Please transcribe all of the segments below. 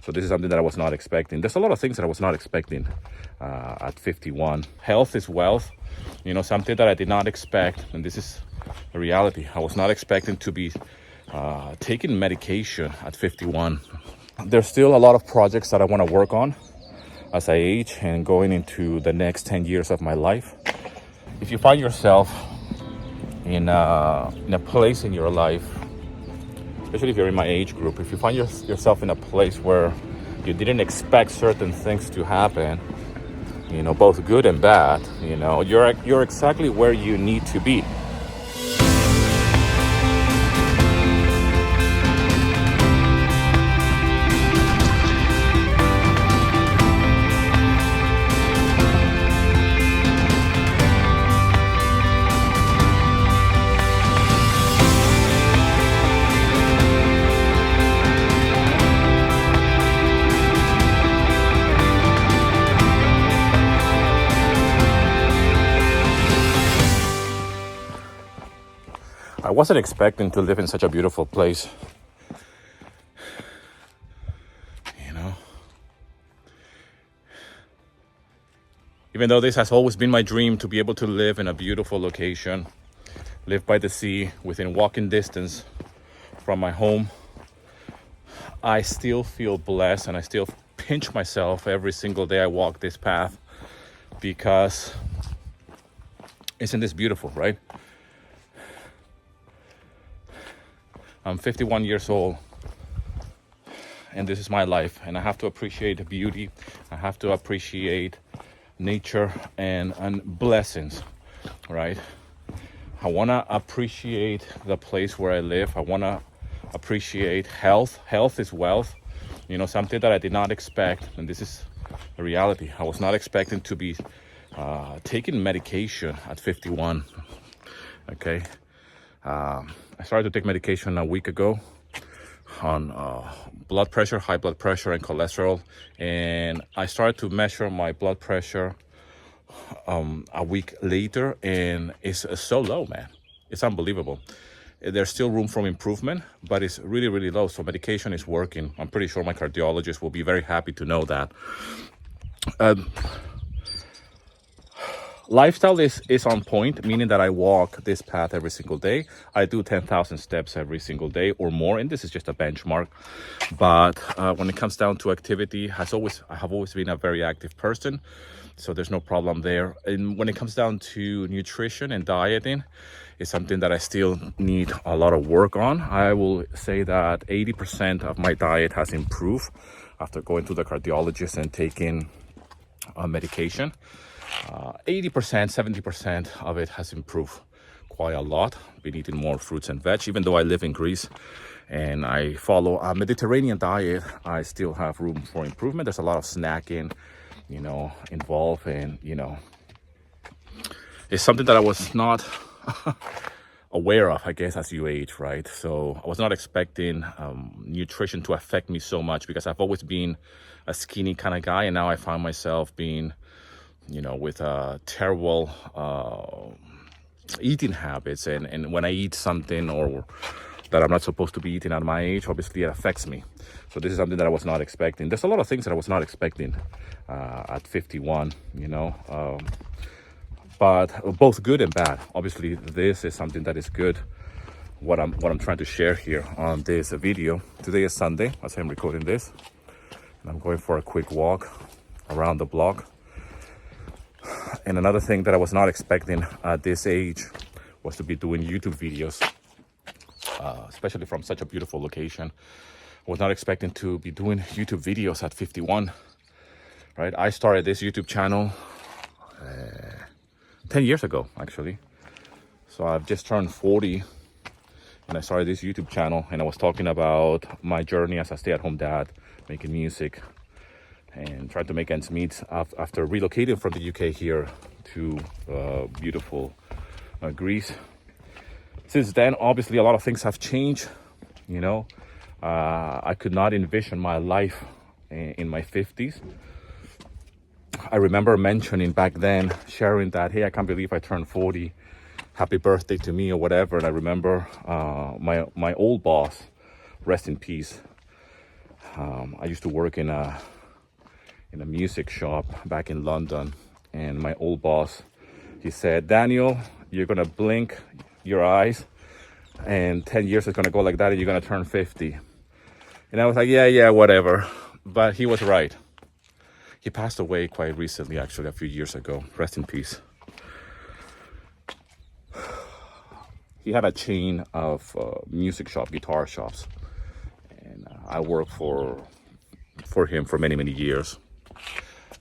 So this is something that I was not expecting. There's a lot of things that I was not expecting at 51. Health is wealth, something that I did not expect. And this is a reality. I was not expecting to be taking medication at 51. There's still a lot of projects that I want to work on as I age and going into the next 10 years of my life. If you find yourself in a place in your life, especially if you're in my age group, if you find yourself in a place where you didn't expect certain things to happen, both good and bad, you're exactly where you need to be. I wasn't expecting to live in such a beautiful place. Even though this has always been my dream to be able to live in a beautiful location, live by the sea, within walking distance from my home, I still feel blessed and I still pinch myself every single day I walk this path because isn't this beautiful, right? I'm 51 years old and this is my life, and I have to appreciate the beauty. I have to appreciate nature and blessings, right? I want to appreciate the place where I live. I want to appreciate health. Health is wealth, something that I did not expect, and this is a reality. I was not expecting to be taking medication at 51. Okay. I started to take medication a week ago on blood pressure, high blood pressure and cholesterol. And I started to measure my blood pressure a week later, and it's so low, man. It's unbelievable. There's still room for improvement, but it's really, really low. So medication is working. I'm pretty sure my cardiologist will be very happy to know that. Lifestyle is on point, meaning that I walk this path every single day. I do 10,000 steps every single day or more, and this is just a benchmark. But when it comes down to activity, I have always been a very active person, so there's no problem there. And when it comes down to nutrition and dieting, it's something that I still need a lot of work on. I will say that 80% of my diet has improved after going to the cardiologist and taking medication. 80%, 70% of it has improved quite a lot. Been eating more fruits and veg. Even though I live in Greece and I follow a Mediterranean diet, I still have room for improvement. There's a lot of snacking, involved, and it's something that I was not aware of, I guess, as you age, right? So I was not expecting nutrition to affect me so much because I've always been a skinny kind of guy, and now I find myself being with terrible eating habits, and when I eat something or that I'm not supposed to be eating at my age, obviously it affects me. So this is something that I was not expecting. There's a lot of things that I was not expecting at 51, but both good and bad. Obviously this is something that is good, what I'm trying to share here on this video. Today is Sunday as I'm recording this, and I'm going for a quick walk around the block. And another thing that I was not expecting at this age was to be doing YouTube videos, especially from such a beautiful location. I was not expecting to be doing YouTube videos at 51, right? I started this YouTube channel 10 years ago, actually. So I've just turned 40 and I started this YouTube channel, and I was talking about my journey as a stay-at-home dad, making music and trying to make ends meet after relocating from the UK here to beautiful Greece. Since then, obviously, a lot of things have changed. I could not envision my life in my 50s. I remember mentioning back then, sharing that, hey, I can't believe I turned 40. Happy birthday to me or whatever. And I remember my old boss, rest in peace, I used to work in a music shop back in London, and my old boss, he said, Daniel, you're gonna blink your eyes and 10 years is gonna go like that and you're gonna turn 50. And I was like, yeah, whatever. But he was right. He passed away quite recently, actually, a few years ago. Rest in peace. He had a chain of music shop, guitar shops. And I worked for him for many, many years.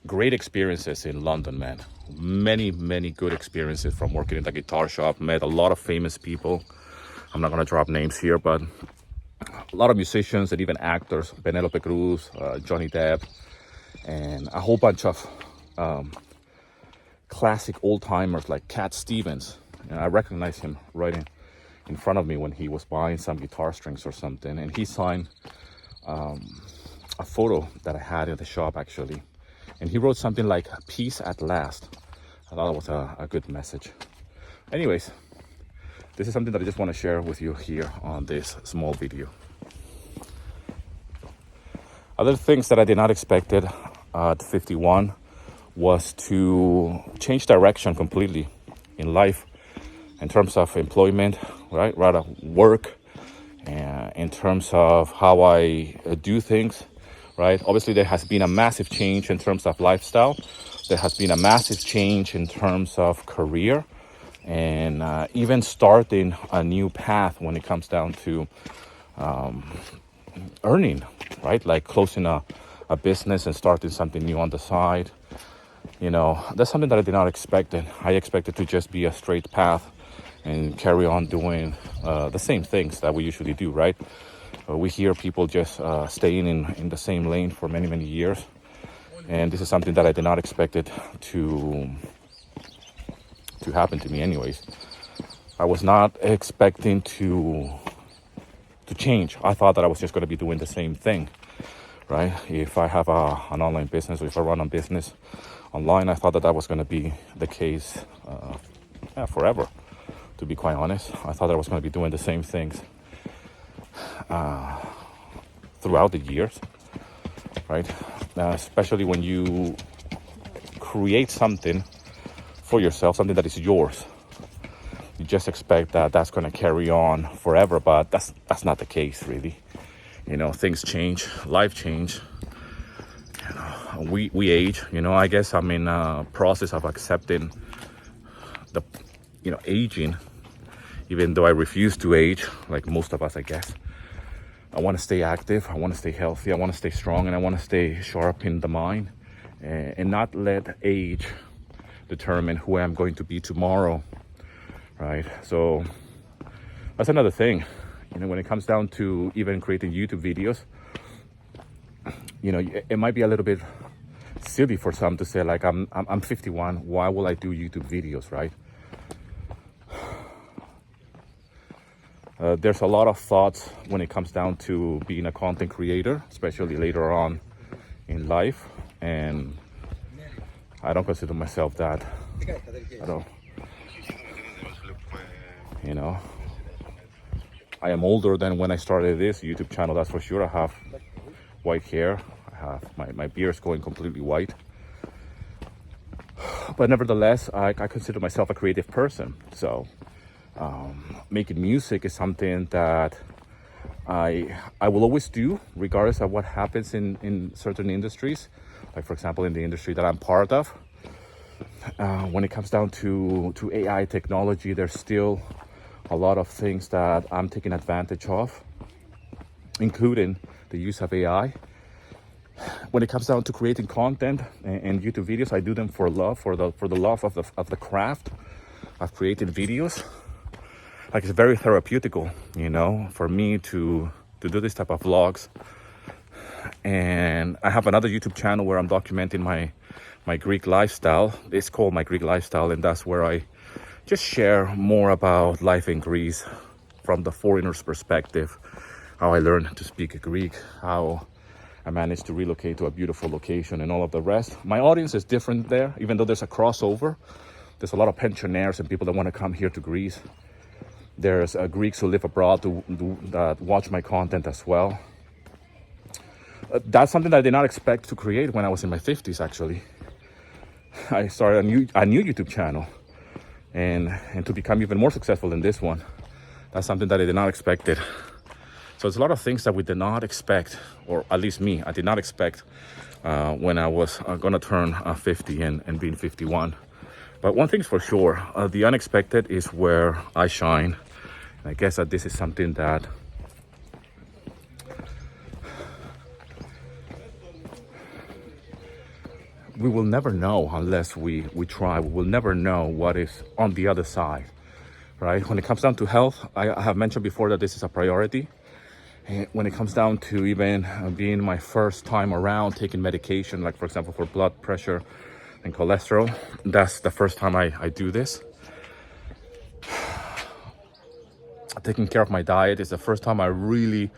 Great experiences in London, man. Many, many good experiences from working in the guitar shop. Met a lot of famous people. I'm not gonna drop names here, but a lot of musicians and even actors. Penelope Cruz, Johnny Depp, and a whole bunch of classic old-timers like Cat Stevens. And I recognize him right in front of me when he was buying some guitar strings or something. And he signed a photo that I had in the shop, actually. And he wrote something like, peace at last. I thought it was a good message. Anyways, this is something that I just want to share with you here on this small video. Other things that I did not expect at 51 was to change direction completely in life in terms of employment, right? Rather work, and in terms of how I do things, right? Obviously, there has been a massive change in terms of lifestyle. There has been a massive change in terms of career, and even starting a new path when it comes down to earning, right? Like closing a business and starting something new on the side. You know, that's something that I did not expect. I expected to just be a straight path and carry on doing the same things that we usually do, right? We hear people just staying in the same lane for many, many years. And this is something that I did not expect it to happen to me anyways. I was not expecting to change. I thought that I was just going to be doing the same thing, right? If I have an online business, or if I run a business online, I thought that was going to be the case forever, to be quite honest. I thought that I was going to be doing the same things throughout the years, right? Especially when you create something for yourself, something that is yours. You just expect that that's going to carry on forever, but that's not the case, really. You know, things change, life change. You know, we age. You know, I guess I'm in a process of accepting aging, even though I refuse to age, like most of us, I guess. I want to stay active. I want to stay healthy. I want to stay strong, and I want to stay sharp in the mind, and not let age determine who I'm going to be tomorrow. Right, so that's another thing. You know, when it comes down to even creating YouTube videos, you know, it might be a little bit silly for some to say, like, I'm 51. Why will I do YouTube videos, right? There's a lot of thoughts when it comes down to being a content creator, especially later on in life, and I don't consider myself that. I don't. You know, I am older than when I started this YouTube channel, that's for sure. I have white hair. I have my beard is going completely white. But nevertheless, I consider myself a creative person. So making music is something that I will always do, regardless of what happens in certain industries. Like, for example, in the industry that I'm part of. When it comes down to AI technology, there's still a lot of things that I'm taking advantage of, including the use of AI. When it comes down to creating content and YouTube videos, I do them for love, for the love of the craft of creating videos. Like, it's very therapeutical, you know, for me to do this type of vlogs. And I have another YouTube channel where I'm documenting my Greek lifestyle. It's called My Greek Lifestyle, and that's where I just share more about life in Greece from the foreigner's perspective, how I learned to speak Greek, how I managed to relocate to a beautiful location, and all of the rest. My audience is different there, even though there's a crossover. There's a lot of pensioners and people that want to come here to Greece. There's Greeks who live abroad that watch my content as well. That's something that I did not expect to create when I was in my 50s, actually. I started a new YouTube channel, and to become even more successful than this one. That's something that I did not expect it. So there's a lot of things that we did not expect, or at least me, I did not expect when I was gonna turn 50 and being 51. But one thing's for sure, the unexpected is where I shine. And I guess that this is something that we will never know unless we try. We will never know what is on the other side, right? When it comes down to health, I have mentioned before that this is a priority. And when it comes down to even being my first time around taking medication, like for example for blood pressure and cholesterol, that's the first time I do this. Taking care of my diet is the first time I really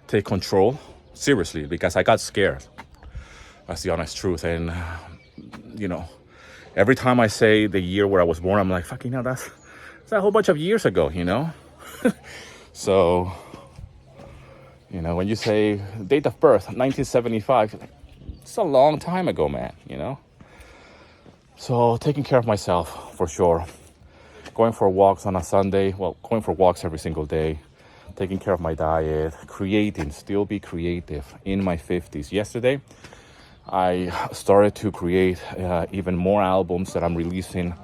take control seriously, because I got scared. That's the honest truth. And every time I say the year where I was born, I'm like, fucking hell, that's a whole bunch of years ago, So, when you say date of birth, 1975, it's a long time ago, man, So taking care of myself, for sure. Going for walks on a Sunday, going for walks every single day. Taking care of my diet, still be creative in my 50s. Yesterday, I started to create even more albums that I'm releasing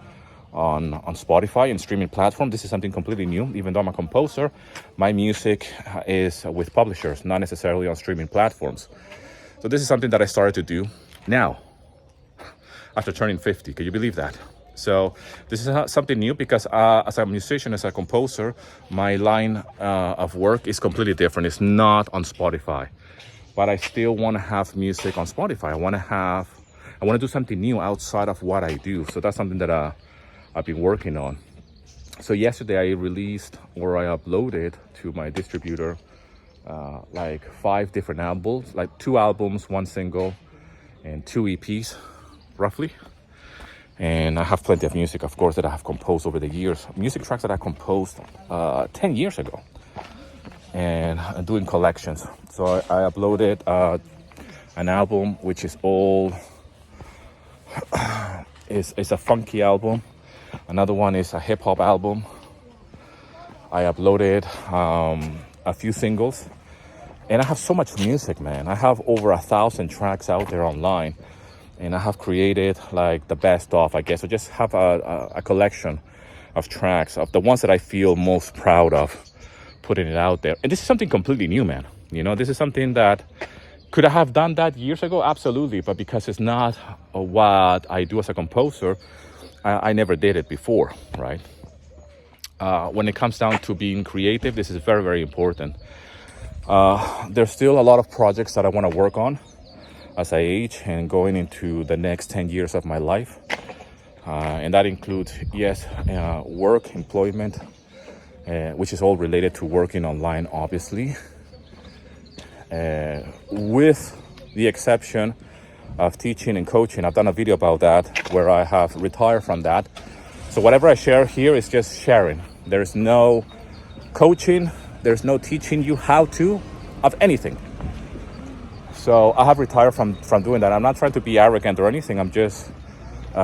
on Spotify and streaming platform. This is something completely new. Even though I'm a composer, my music is with publishers, not necessarily on streaming platforms. So this is something that I started to do now, after turning 50. Can you believe that? So this is something new, because as a musician, as a composer, my line of work is completely different. It's not on Spotify, but I still want to have music on Spotify. I want to do something new outside of what I do. So that's something that I've been working on. So yesterday I uploaded to my distributor like 5 different albums, like 2 albums, 1 single, and 2 EPs, roughly. And I have plenty of music, of course, that I have composed over the years. Music tracks that I composed 10 years ago, and I'm doing collections. So I uploaded an album which is all is a funky album. Another one is a hip hop album. I uploaded a few singles, and I have so much music, man. I have over 1,000 tracks out there online, and I have created like the best of, I guess. I just have a collection of tracks, of the ones that I feel most proud of, putting it out there. And this is something completely new, man. This is something that, could I have done that years ago? Absolutely. But because it's not what I do as a composer, I never did it before, right? When it comes down to being creative, this is very, very important. There's still a lot of projects that I want to work on as I age and going into the next 10 years of my life. And that includes, work, employment, which is all related to working online, obviously. With the exception of teaching and coaching. I've done a video about that where I have retired from that. So whatever I share here is just sharing. There's no coaching, there's no teaching you how to of anything. So I have retired from doing that. I'm not trying to be arrogant or anything. I'm just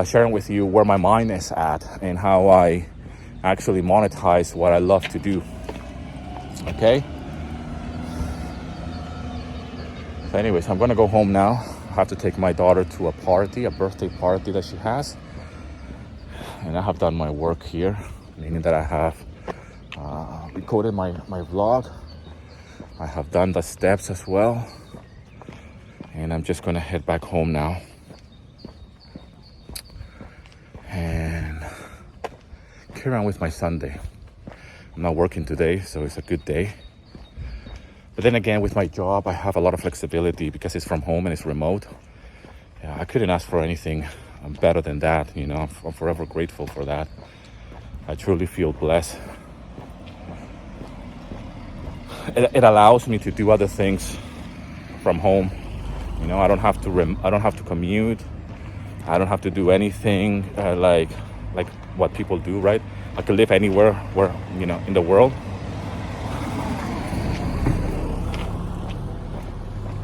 sharing with you where my mind is at and how I actually monetize what I love to do. Okay? So anyways, I'm gonna go home now. I have to take my daughter to a birthday party that she has. And I have done my work here, meaning that I have recorded my vlog. I have done the steps as well. And I'm just gonna head back home now. And carry on with my Sunday. I'm not working today, so it's a good day. But then again, with my job, I have a lot of flexibility because it's from home and it's remote. Yeah, I couldn't ask for anything better than that. I'm forever grateful for that. I truly feel blessed. It allows me to do other things from home. I don't have to commute. I don't have to do anything like what people do, right? I could live anywhere where in the world.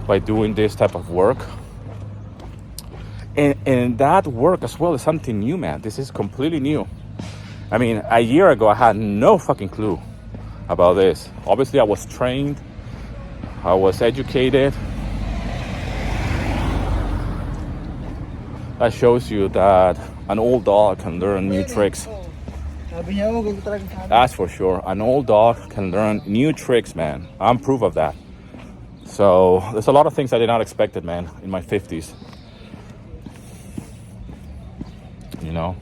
by doing this type of work. And that work as well is something new, man. This is completely new. I mean, a year ago, I had no fucking clue about this. Obviously, I was trained. I was educated. That shows you that an old dog can learn new tricks. That's for sure. An old dog can learn new tricks, man. I'm proof of that. So there's a lot of things I did not expect, man, in my 50s. You know?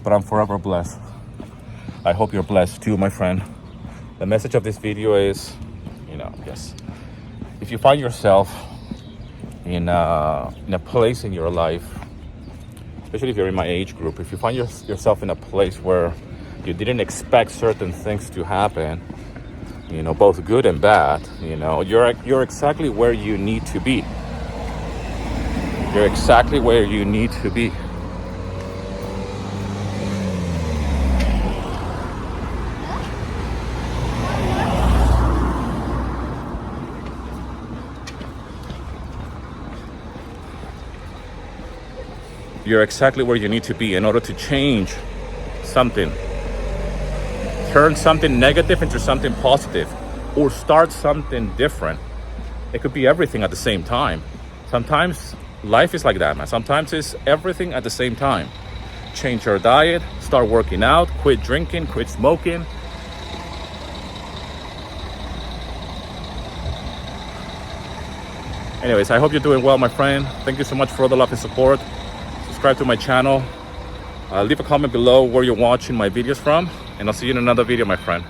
But I'm forever blessed. I hope you're blessed too, my friend. The message of this video is, yes. If you find yourself in a place in your life, especially if you're in my age group, if you find yourself in a place where you didn't expect certain things to happen, both good and bad, you're exactly where you need to be. You're exactly where you need to be. You're exactly where you need to be in order to change something. Turn something negative into something positive, or start something different. It could be everything at the same time. Sometimes life is like that, man. Sometimes it's everything at the same time. Change your diet, start working out, quit drinking, quit smoking. Anyways, I hope you're doing well, my friend. Thank you so much for all the love and support. Subscribe to my channel. Leave a comment below where you're watching my videos from, and I'll see you in another video, my friend.